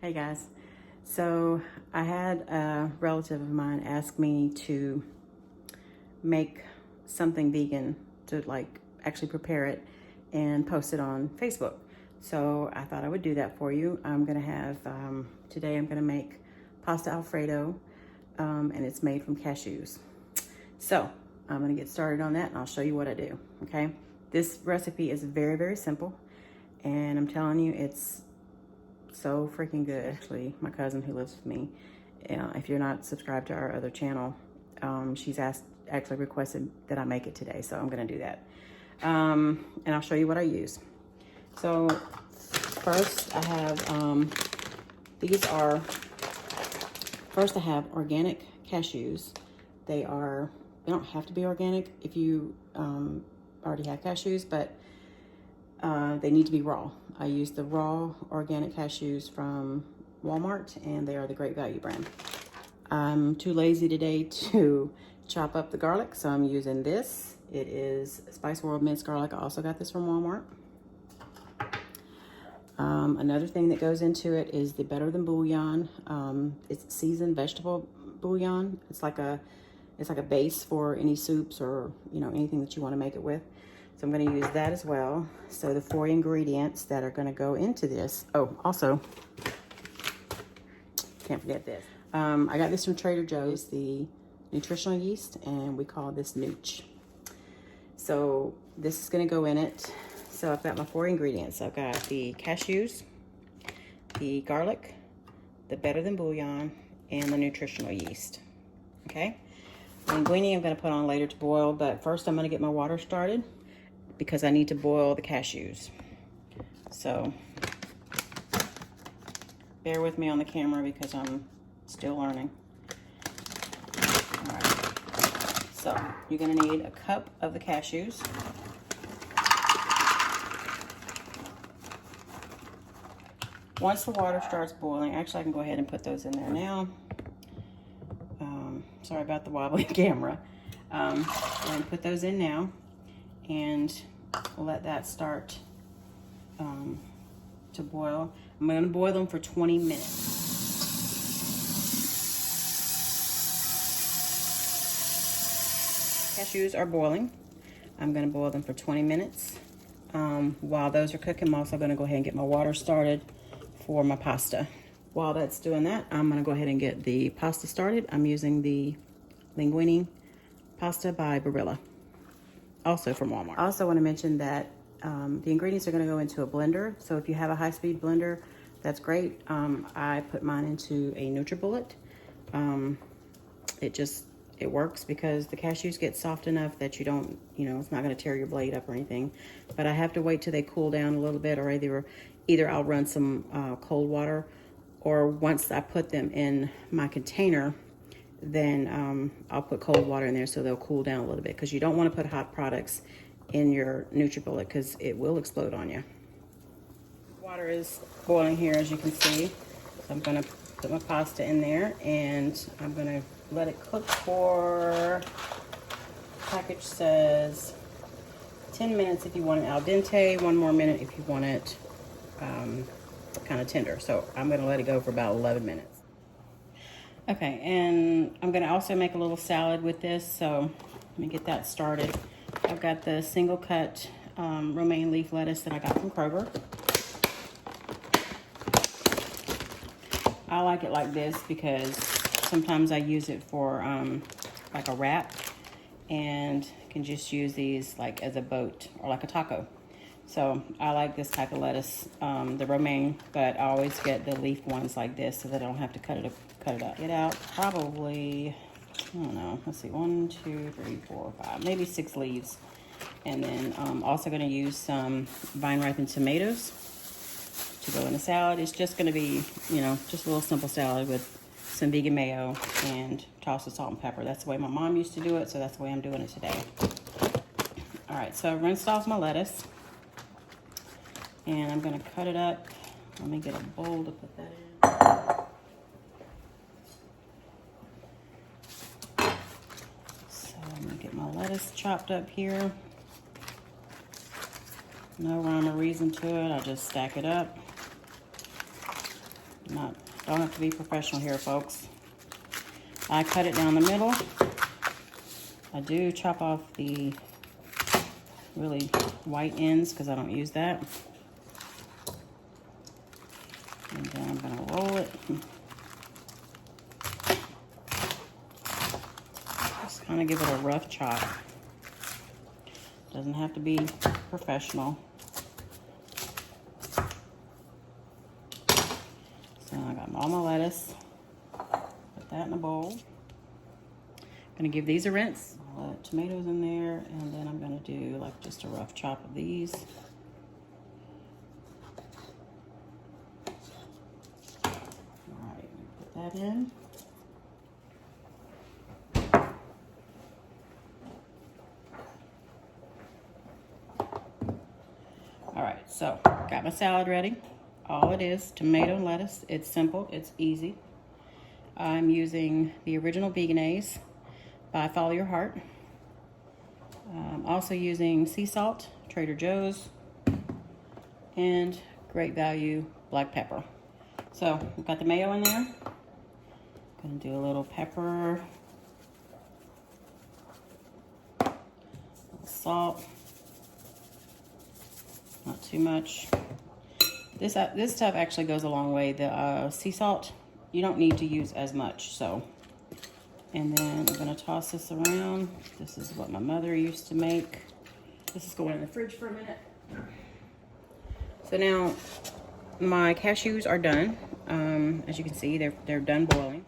Hey guys, so I had a relative of mine ask me to make something vegan, to like actually prepare it and post it on Facebook. So I thought I would do that for you. I'm gonna have, today I'm gonna make pasta Alfredo, and it's made from cashews. So I'm gonna get started on that and I'll show you what I do, okay? This recipe is very, very simple, and I'm telling you, it's so freaking good. Actually, my cousin who lives with me, if you're not subscribed to our other channel, she's actually requested that I make it today, so I'm gonna do that. And I'll show you what I use. So first I have, first I have organic cashews. They don't have to be organic if you already have cashews, but they need to be raw. I use the raw organic cashews from Walmart, and they are the Great Value brand. I'm too lazy today to chop up the garlic, so I'm using this. It is Spice World minced garlic. I also got this from Walmart. Another thing that goes into it is the Better Than bouillon. It's seasoned vegetable bouillon. It's like a base for any soups or anything that you want to make it with. So I'm going to use that as well. So the 4 ingredients that are going to go into this. Oh, also, can't forget this. I got this from Trader Joe's, the nutritional yeast, and we call this Nooch. So this is going to go in it. So I've got my 4 ingredients. I've got the cashews, the garlic, the Better Than bouillon, and the nutritional yeast. Okay. Linguine I'm going to put on later to boil, but first I'm going to get my water started because I need to boil the cashews. So bear with me on the camera because I'm still learning. All right. So you're going to need a cup of the cashews. Once the water starts boiling, actually I can go ahead and put those in there now. Sorry about the wobbly camera. I'm going to put those in now, and we'll let that start to boil. I'm going to boil them for 20 minutes. Cashews are boiling. I'm going to boil them for 20 minutes. While those are cooking, I'm also going to go ahead and get my water started for my pasta. While that's doing that, I'm going to go ahead and get the pasta started. I'm using the linguine pasta by Barilla, also from Walmart. I also want to mention that the ingredients are going to go into a blender. So if you have a high-speed blender, that's great. I put mine into a NutriBullet. It works because the cashews get soft enough that you don't, it's not going to tear your blade up or anything. But I have to wait till they cool down a little bit, or either I'll run some cold water, or once I put them in my container, then I'll put cold water in there so they'll cool down a little bit, because you don't want to put hot products in your NutriBullet because it will explode on you. Water is boiling here, as you can see. So I'm going to put my pasta in there, and I'm going to let it cook for, the package says 10 minutes if you want it al dente, 1 more minute if you want it kind of tender. So I'm going to let it go for about 11 minutes. Okay, and I'm going to also make a little salad with this, so let me get that started. I've got the single cut romaine leaf lettuce that I got from Kroger. I like it like this because sometimes I use it for like a wrap, and can just use these like as a boat or like a taco. So I like this type of lettuce, the romaine, but I always get the leaf ones like this so that I don't have to cut it up. Get out probably, I don't know, let's see, 1, 2, 3, 4, 5, maybe 6 leaves. And then I'm also going to use some vine ripened tomatoes to go in the salad. It's just going to be, just a little simple salad with some vegan mayo and toss of salt and pepper. That's the way my mom used to do it, so that's the way I'm doing it today. All right, so I rinsed off my lettuce, and I'm going to cut it up. Let me get a bowl to put that in. So I'm going to get my lettuce chopped up here. No rhyme or reason to it. I just stack it up. Don't have to be professional here, folks. I cut it down the middle. I do chop off the really white ends because I don't use that. And then I'm gonna roll it. Just kind of give it a rough chop. Doesn't have to be professional. So I got all my lettuce. Put that in a bowl. I'm gonna give these a rinse. I'll let tomatoes in there, and then I'm gonna do like just a rough chop of these. All right, put that in. All right, so got my salad ready. All it is, tomato and lettuce. It's simple, it's easy. I'm using the original Vegenaise by Follow Your Heart. I'm also using sea salt, Trader Joe's, and Great Value black pepper. So we've got the mayo in there. Gonna do a little pepper, a little salt, not too much. This stuff actually goes a long way. The sea salt, you don't need to use as much, so. And then I'm gonna toss this around. This is what my mother used to make. This is going in the fridge for a minute. So now my cashews are done. As you can see, they're done boiling.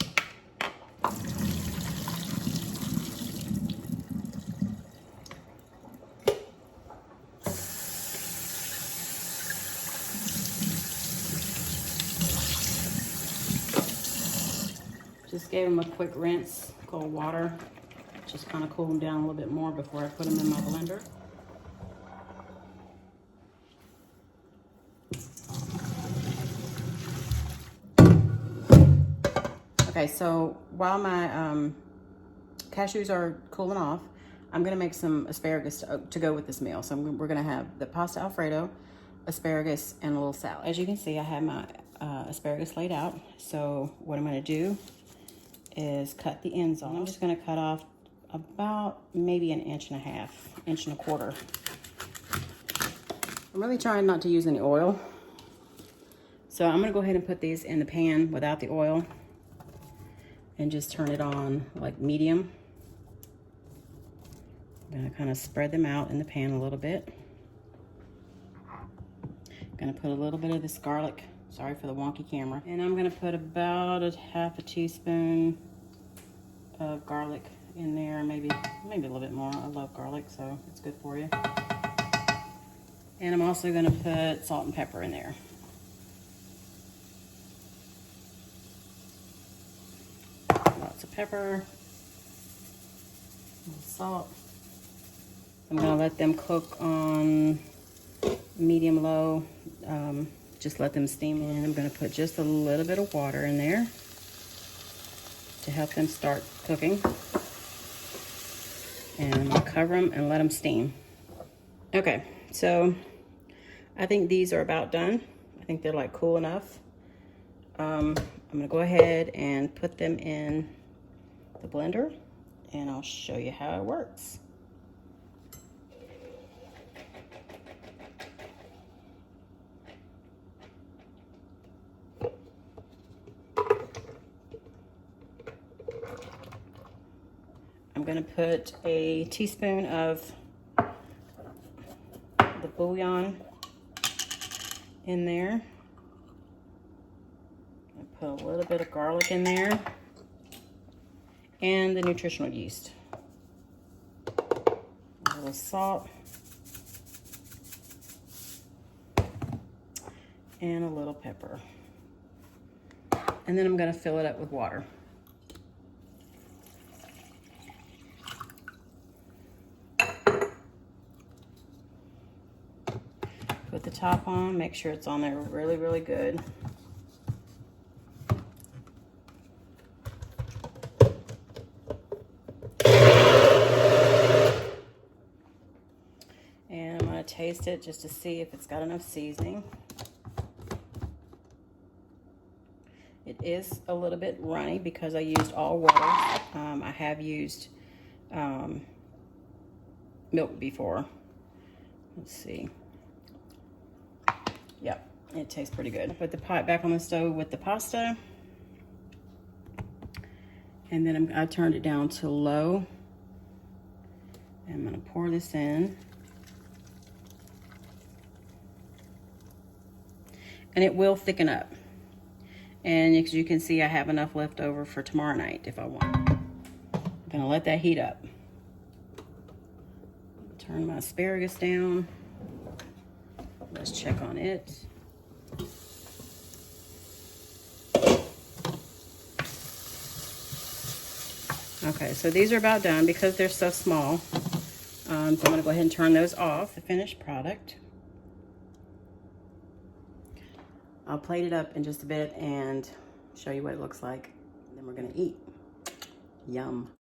Just gave them a quick rinse, cold water. Just kind of cool them down a little bit more before I put them in my blender. Okay, so while my cashews are cooling off, I'm gonna make some asparagus to go with this meal. So we're gonna have the pasta Alfredo, asparagus, and a little salad. As you can see, I have my asparagus laid out. So what I'm gonna do is cut the ends off. I'm just gonna cut off about maybe an inch and a half, inch and a quarter. I'm really trying not to use any oil. So I'm gonna go ahead and put these in the pan without the oil and just turn it on like medium. I'm gonna kind of spread them out in the pan a little bit. I'm gonna put a little bit of this garlic. Sorry for the wonky camera. And I'm gonna put about a half a teaspoon of garlic in there, maybe a little bit more. I love garlic, so it's good for you. And I'm also gonna put salt and pepper in there. Lots of pepper, a little salt. I'm gonna let them cook on medium low. Just let them steam in. I'm gonna put just a little bit of water in there to help them start cooking. And I'm gonna cover them and let them steam. Okay, so I think these are about done. I think they're like cool enough. I'm gonna go ahead and put them in the blender and I'll show you how it works. I'm gonna put a teaspoon of the bouillon in there. I put a little bit of garlic in there and the nutritional yeast. A little salt and a little pepper. And then I'm gonna fill it up with water. Put the top on, make sure it's on there really, really good. And I'm gonna taste it just to see if it's got enough seasoning. is a little bit runny because I used all water. I have used milk before. Let's see. Yep, it tastes pretty good. Put the pot back on the stove with the pasta. And then I turned it down to low. I'm gonna pour this in. And it will thicken up. And as you can see, I have enough left over for tomorrow night if I want. I'm gonna let that heat up. Turn my asparagus down. Let's check on it. Okay, so these are about done because they're so small. So I'm gonna go ahead and turn those off, the finished product. I'll plate it up in just a bit and show you what it looks like. Then we're gonna eat. Yum.